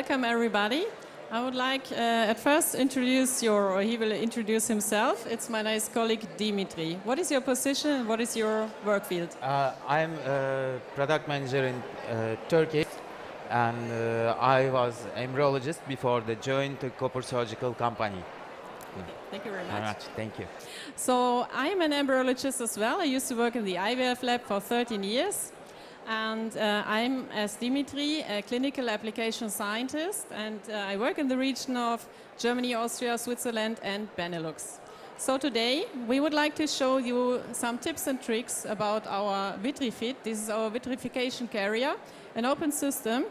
welcome everybody. I would like at first he will introduce himself. It's my nice colleague Dimitri. What is your position and what is your work field? I'm a product manager in Turkey, and I was embryologist before the joined the copper surgical company. Thank you very much. Thank you. So I'm an embryologist as well. I used to work in the IVF lab for 13 years. And I'm, as Dimitri, a clinical application scientist, and I work in the region of Germany, Austria, Switzerland, and Benelux. So today we would like to show you some tips and tricks about our VitriFit. This is our vitrification carrier, an open system.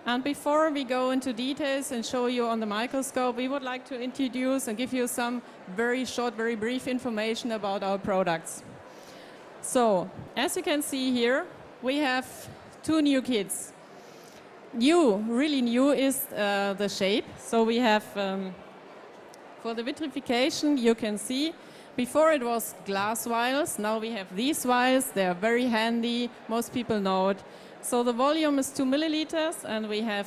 And before we go into details and show you on the microscope, we would like to introduce and give you some very short, very brief information about our products. So, as you can see here, we have two new kits. New, really new, is the shape. So we have, for the vitrification, you can see, before it was glass vials, now we have these vials. They are very handy, most people know it. So the volume is 2 milliliters, and we have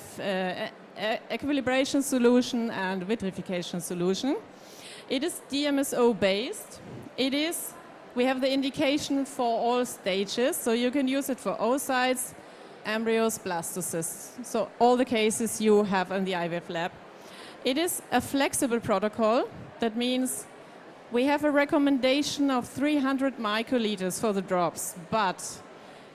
equilibration solution and vitrification solution. It is DMSO based. We have the indication for all stages, so you can use it for oocytes, embryos, blastocysts. So all the cases you have in the IVF lab. It is a flexible protocol. That means we have a recommendation of 300 microliters for the drops, but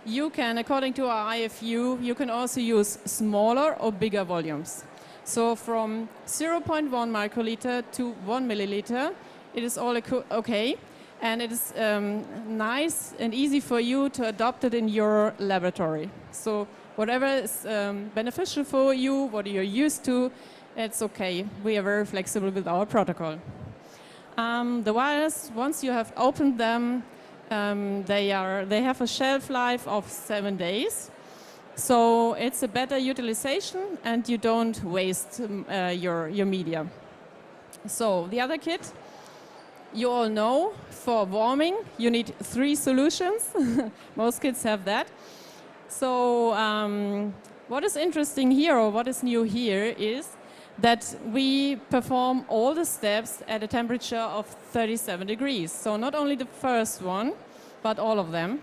you can, according to our IFU, you can also use smaller or bigger volumes. So from 0.1 microliter to 1 milliliter, it is all okay. And it is nice and easy for you to adopt it in your laboratory. So whatever is beneficial for you, what you're used to, it's okay. We are very flexible with our protocol. The vials, once you have opened them, they have a shelf life of 7 days. So it's a better utilization and you don't waste your media. So the other kit, you all know, for warming, you need 3 solutions. Most kids have that. So what is interesting here, or what is new here, is that we perform all the steps at a temperature of 37 degrees. So not only the first one, but all of them.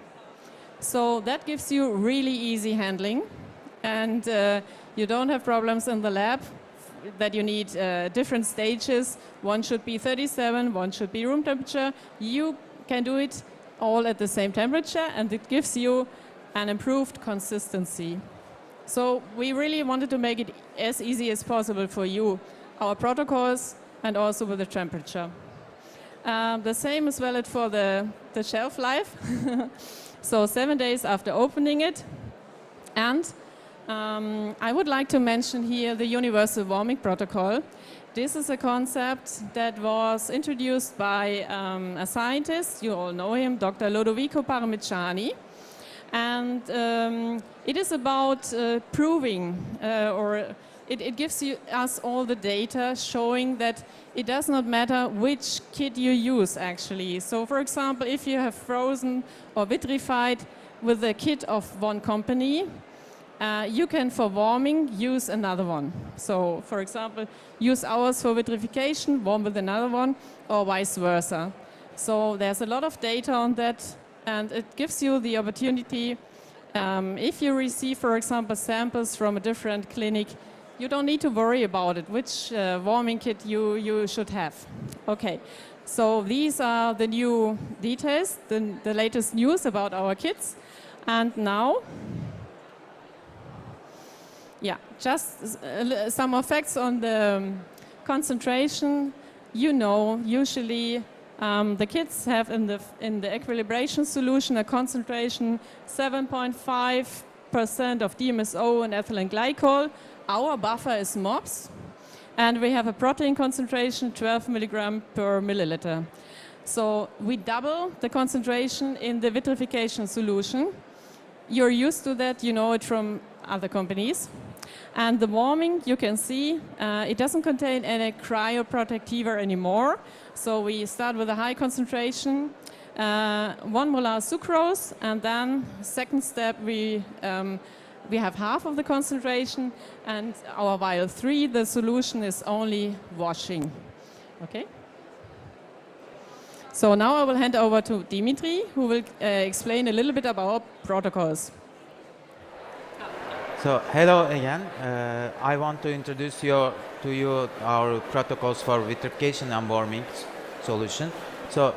So that gives you really easy handling. And you don't have problems in the lab that you need different stages. One should be 37, one should be room temperature. You can do it all at the same temperature, and it gives you an improved consistency. So we really wanted to make it as easy as possible for you, our protocols, and also with the temperature. The same is valid for the shelf life. So 7 days after opening it. And I would like to mention here the universal warming protocol. This is a concept that was introduced by a scientist, you all know him, Dr. Lodovico Parmigiani. And it is about proving, it gives us all the data showing that it does not matter which kit you use actually. So for example, if you have frozen or vitrified with a kit of one company, you can, for warming, use another one. So, for example, use ours for vitrification, warm with another one, or vice versa. So there's a lot of data on that, and it gives you the opportunity, if you receive, for example, samples from a different clinic, you don't need to worry about it, which warming kit you should have. Okay, so these are the new details, the latest news about our kits. And now, yeah, just some effects on the concentration. You know, usually the kits have in the equilibration solution a concentration 7.5% of DMSO and ethylene glycol. Our buffer is MOPS, and we have a protein concentration 12 milligram per milliliter. So we double the concentration in the vitrification solution. You're used to that, you know it from other companies. And the warming, you can see, it doesn't contain any cryoprotectiva anymore. So we start with a high concentration, 1 molar sucrose, and then second step we we have half of the concentration, and our vial 3, the solution is only washing. Okay? So now I will hand over to Dimitri, who will explain a little bit about protocols. So hello again. I want to introduce to you our protocols for vitrification and warming solution. So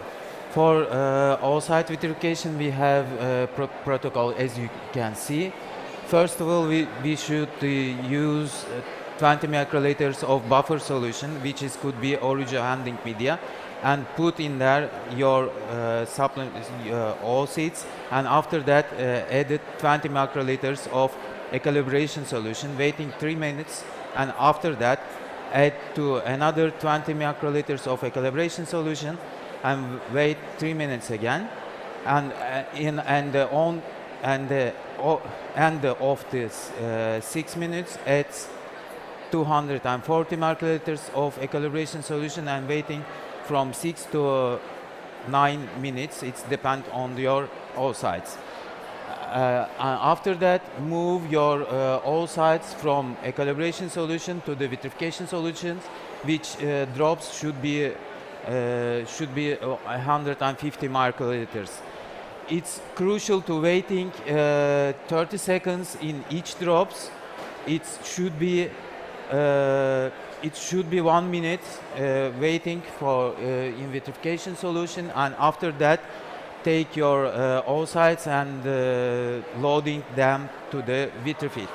for all-site vitrification, we have a protocol, as you can see. First of all, we should use 20 microliters of buffer solution, which could be origin handling media, and put in there your supplement, all seeds, and after that added 20 microliters of a calibration solution, waiting 3 minutes, and after that add to another 20 microliters of a calibration solution and wait 3 minutes again, and of this 6 minutes adds 240 microliters of a calibration solution and waiting from 6 to 9 minutes. It depends on your all sites. After that, move your all sites from a calibration solution to the vitrification solutions, which drops should be 150 microliters. It's crucial to waiting 30 seconds in each drops. It should be 1 minute waiting for in vitrification solution, and after that take your all sites and loading them to the VitriFit.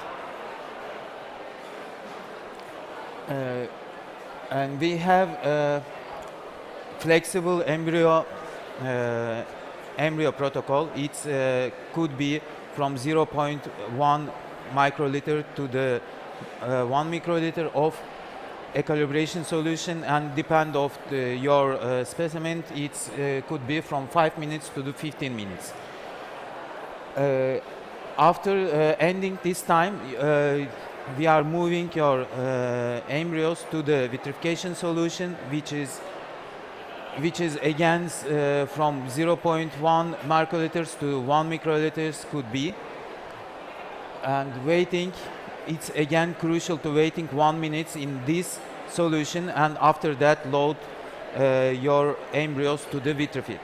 And we have a flexible embryo protocol. It could be from 0.1 microliter to the 1 microliter of a calibration solution, and depend of your specimen, it could be from 5 minutes to the 15 minutes. After ending this time, we are moving your embryos to the vitrification solution, which is again from 0.1 microliters to 1 microliters could be, and waiting. It's again crucial to waiting 1 minute in this solution, and after that load your embryos to the VitriFit.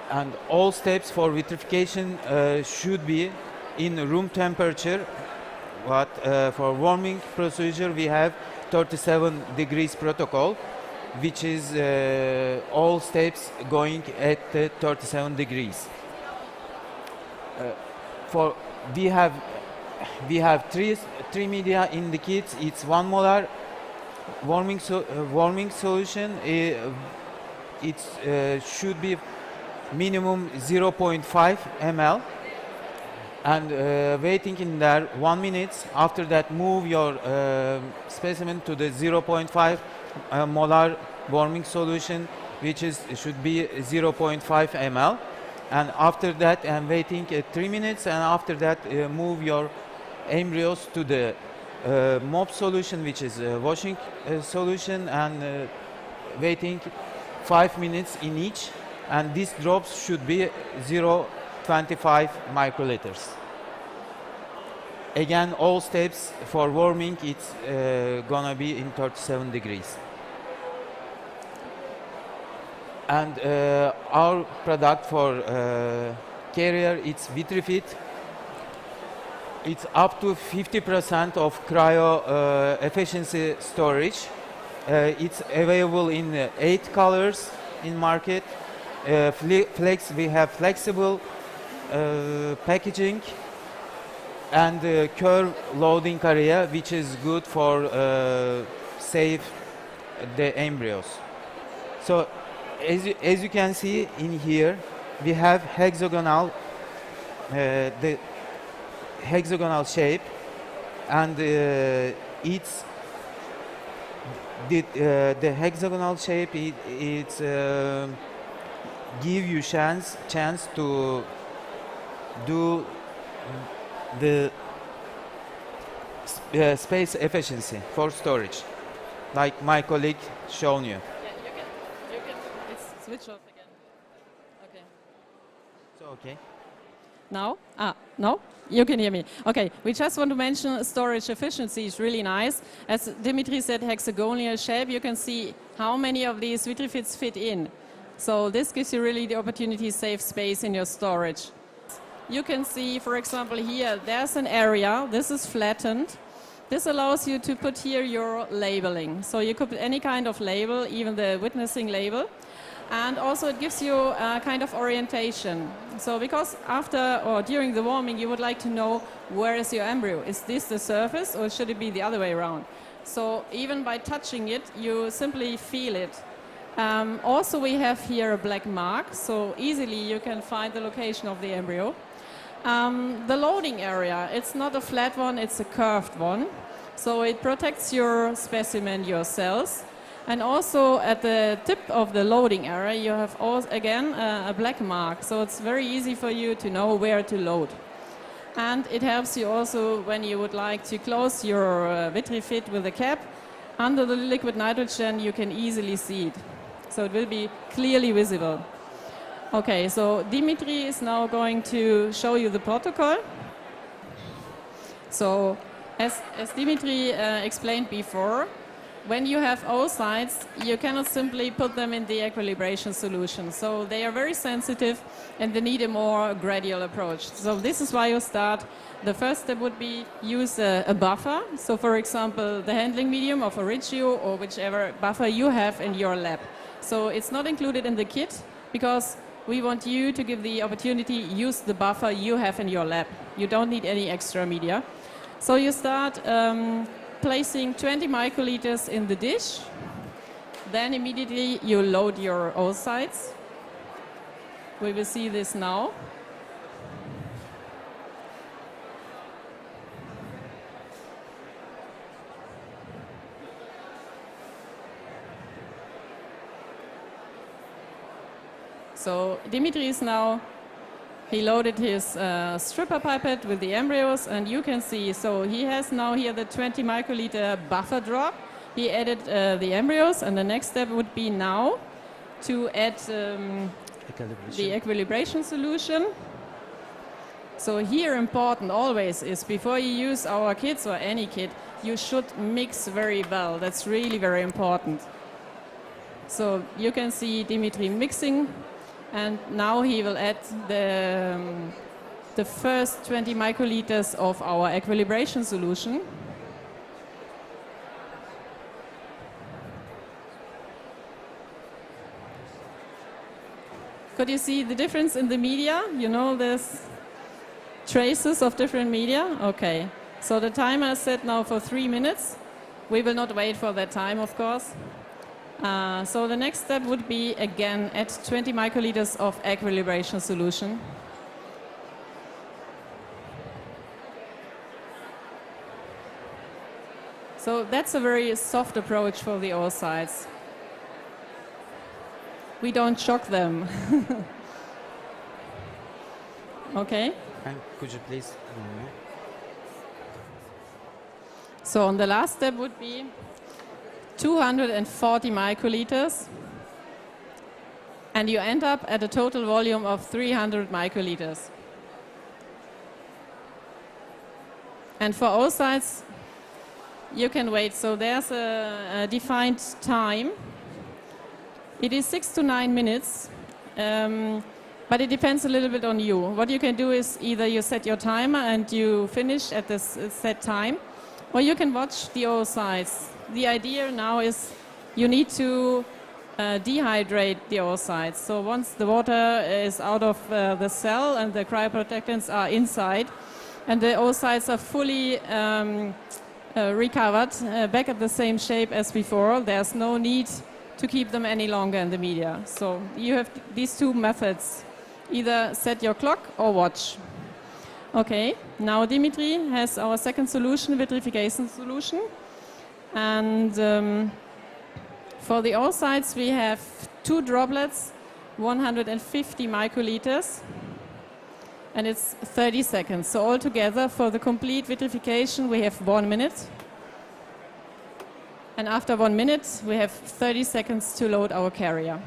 And all steps for vitrification should be in room temperature, but for warming procedure we have 37 degrees protocol, which is all steps going at 37 degrees. We have three media in the kit. It's 1 molar warming solution. It should be minimum 0.5 ml, and waiting in there 1 minute. After that, move your specimen to the 0.5 molar warming solution, which should be 0.5 ml. And after that, I'm waiting 3 minutes, and after that, move your embryos to the mop solution, which is a washing solution, and waiting 5 minutes in each, and these drops should be 0.25 microliters. Again, all steps for warming, it's gonna be in 37 degrees. And our product for carrier, it's VitriFit. It's up to 50% of cryo efficiency storage. It's available in 8 colors in market. We have flexible packaging and curve loading area, which is good for save the embryos. So as you can see in here, we have hexagonal the hexagonal shape, and it's the hexagonal shape. It's give you chance to do the space efficiency for storage, like my colleague shown you. Yeah, you can switch off again. Okay. So okay. Now? No? You can hear me. Okay, we just want to mention storage efficiency is really nice. As Dimitri said, hexagonal shape, you can see how many of these VitriFits fit in. So this gives you really the opportunity to save space in your storage. You can see, for example, here, there's an area, this is flattened. This allows you to put here your labeling. So you could put any kind of label, even the witnessing label. And also it gives you a kind of orientation. So because after or during the warming you would like to know where is your embryo. Is this the surface or should it be the other way around? So even by touching it you simply feel it. Also we have here a black mark, so easily you can find the location of the embryo. The loading area, it's not a flat one, it's a curved one. So it protects your specimen, your cells. And also at the tip of the loading area you have also, again a black mark, so it's very easy for you to know where to load. And it helps you also when you would like to close your VitriFit with a cap. Under the liquid nitrogen you can easily see it, so it will be clearly visible. Okay, so Dimitri is now going to show you the protocol. So as Dimitri explained before, when you have oocytes, you cannot simply put them in the equilibration solution. So they are very sensitive and they need a more gradual approach. So this is why you start. The first step would be use a buffer. So for example, the handling medium of Origio or whichever buffer you have in your lab. So it's not included in the kit because we want you to give the opportunity, use the buffer you have in your lab. You don't need any extra media. So you start placing 20 microliters in the dish. Then immediately you load your oocytes. We will see this now. So Dimitri is now, he loaded his stripper pipette with the embryos and you can see, so he has now here the 20 microliter buffer drop. He added the embryos and the next step would be now to add the equilibration solution. So here important always is before you use our kits or any kit, you should mix very well. That's really very important. So you can see Dimitri mixing. And now he will add the first 20 microliters of our equilibration solution. Could you see the difference in the media? You know, there's traces of different media. Okay, so the timer is set now for 3 minutes. We will not wait for that time, of course. So the next step would be again add 20 microliters of equilibration solution. So that's a very soft approach for the oocytes. We don't shock them. Okay. And could you please? So on the last step would be 240 microliters, and you end up at a total volume of 300 microliters. And for oocytes, you can wait. So there's a defined time. It is 6 to 9 minutes, but it depends a little bit on you. What you can do is either you set your timer and you finish at this set time, or you can watch the oocytes. The idea now is you need to dehydrate the oocytes. So once the water is out of the cell and the cryoprotectants are inside and the oocytes are fully recovered, back at the same shape as before, there's no need to keep them any longer in the media. So you have these two methods. Either set your clock or watch. Okay, now Dimitri has our second solution, vitrification solution. And for the oocytes we have 2 droplets, 150 microliters, and it's 30 seconds. So altogether for the complete vitrification we have 1 minute. And after 1 minute we have 30 seconds to load our carrier.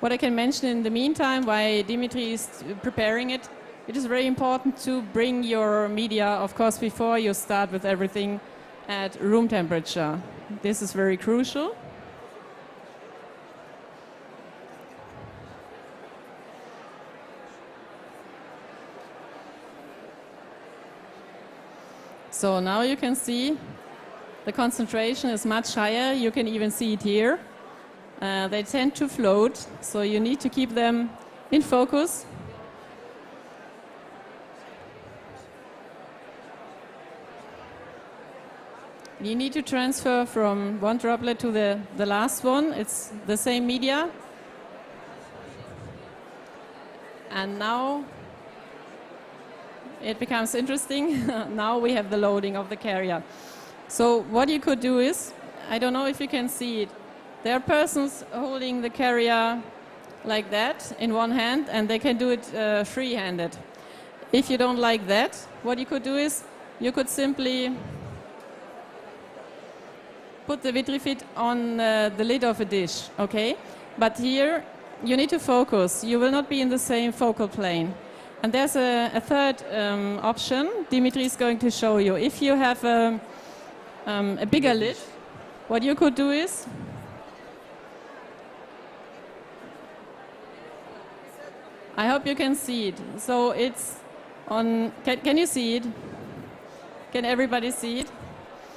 What I can mention in the meantime, while Dimitri is preparing it, it is very important to bring your media, of course, before you start with everything at room temperature. This is very crucial. So now you can see the concentration is much higher. You can even see it here. They tend to float, so you need to keep them in focus. You need to transfer from one droplet to the last one. It's the same media. And now it becomes interesting. Now we have the loading of the carrier. So what you could do is, I don't know if you can see it, there are persons holding the carrier like that in one hand, and they can do it free-handed. If you don't like that, what you could do is, you could simply put the VitriFit on the lid of a dish, okay? But here, you need to focus. You will not be in the same focal plane. And there's a third option Dimitri is going to show you. If you have a bigger lid, what you could do is, I hope you can see it. So it's on, can you see it? Can everybody see it?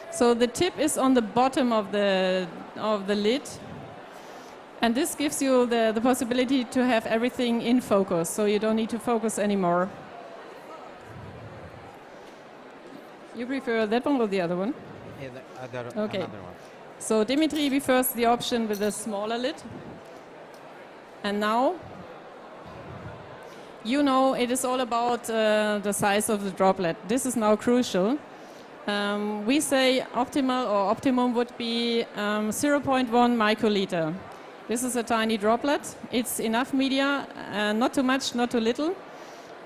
So the tip is on the bottom of the lid. And this gives you the possibility to have everything in focus, so you don't need to focus anymore. You prefer that one or the other one? Yeah, the other, okay. Another one. So Dimitri prefers the option with the smaller lid. And now, you know, it is all about the size of the droplet. This is now crucial. We say optimal or optimum would be 0.1 microliter. This is a tiny droplet. It's enough media, not too much, not too little.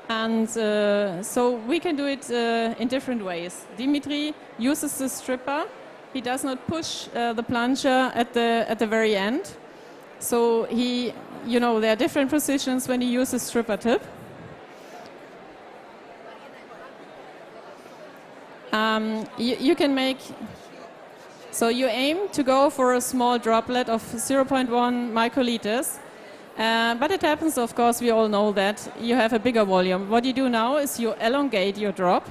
And so we can do it in different ways. Dimitri uses the stripper. He does not push the plunger at the very end. So he, you know, there are different positions when he uses stripper tip. You can make, so you aim to go for a small droplet of 0.1 microliters. But it happens, of course, we all know that you have a bigger volume. What you do now is you elongate your drop,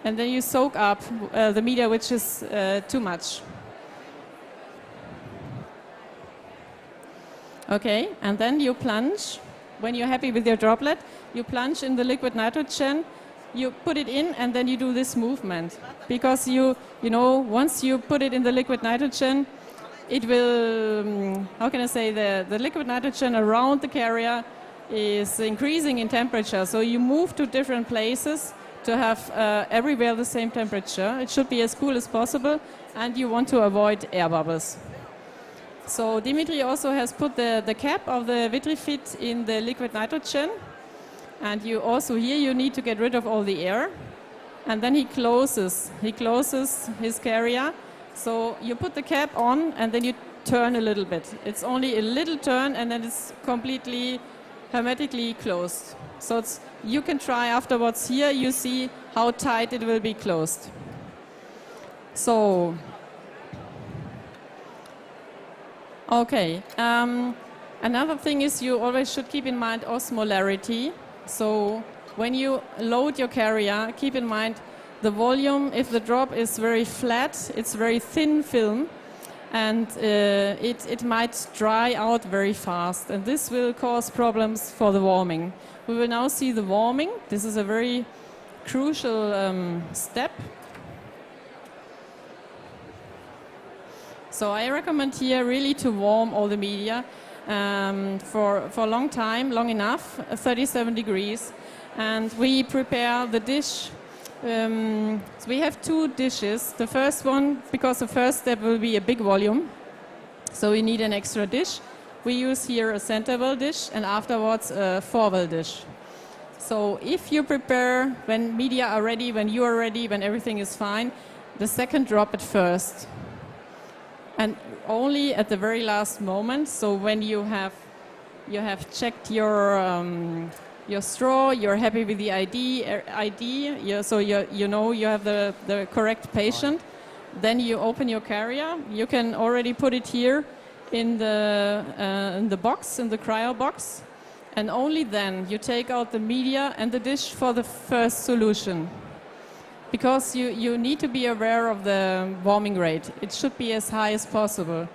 and then you soak up the media which is too much. Okay, and then you plunge. When you're happy with your droplet, you plunge in the liquid nitrogen, you put it in, and then you do this movement. Because you know, once you put it in the liquid nitrogen, it will, how can I say, the liquid nitrogen around the carrier is increasing in temperature. So you move to different places to have everywhere the same temperature. It should be as cool as possible, and you want to avoid air bubbles. So Dimitri also has put the cap of the VitriFit in the liquid nitrogen. And you also here you need to get rid of all the air. And then he closes his carrier. So you put the cap on, and then you turn a little bit. It's only a little turn, and then it's completely hermetically closed. So you can try afterwards. Here you see how tight it will be closed. So, okay. Another thing is you always should keep in mind osmolarity. So when you load your carrier, keep in mind the volume. If the drop is very flat, it's very thin film, and it might dry out very fast, and this will cause problems for the warming. We will now see the warming. This is a very crucial step. So I recommend here really to warm all the media for a long time, long enough, 37 degrees. And we prepare the dish. So we have two dishes. The first one, because the first step will be a big volume, so we need an extra dish. We use here a center well dish, and afterwards a 4-well dish. So if you prepare when media are ready, when you are ready, when everything is fine, the second drop at first. And only at the very last moment, so when you have you have checked your straw, you're happy with the ID, so you know you have the correct patient. Then you open your carrier. You can already put it here in the box, in the cryo box, and only then you take out the media and the dish for the first solution. Because you need to be aware of the warming rate. It should be as high as possible.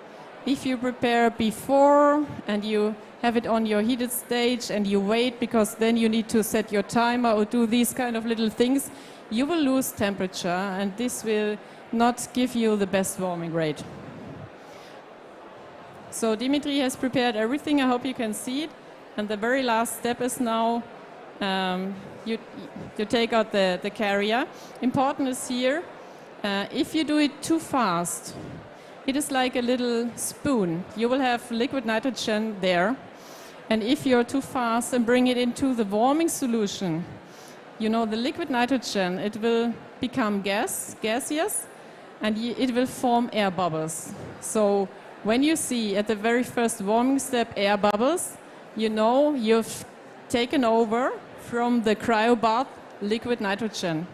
If you prepare before and you have it on your heated stage and you wait, because then you need to set your timer or do these kind of little things, you will lose temperature, and this will not give you the best warming rate. So Dimitri has prepared everything. I hope you can see it. And the very last step is now you take out the carrier. Important is here, if you do it too fast, it is like a little spoon. You will have liquid nitrogen there. And if you're too fast and bring it into the warming solution, you know, the liquid nitrogen, it will become gaseous, and it will form air bubbles. So when you see at the very first warming step air bubbles, you know you've taken over from the cryobath liquid nitrogen.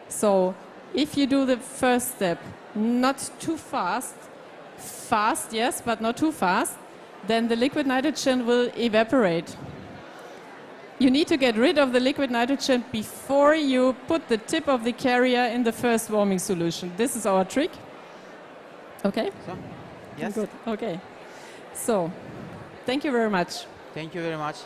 So if you do the first step not too fast, yes, but not too fast, then the liquid nitrogen will evaporate. You need to get rid of the liquid nitrogen before you put the tip of the carrier in the first warming solution. This is our trick. Okay? So, yes. Good. Okay. So, thank you very much. Thank you very much.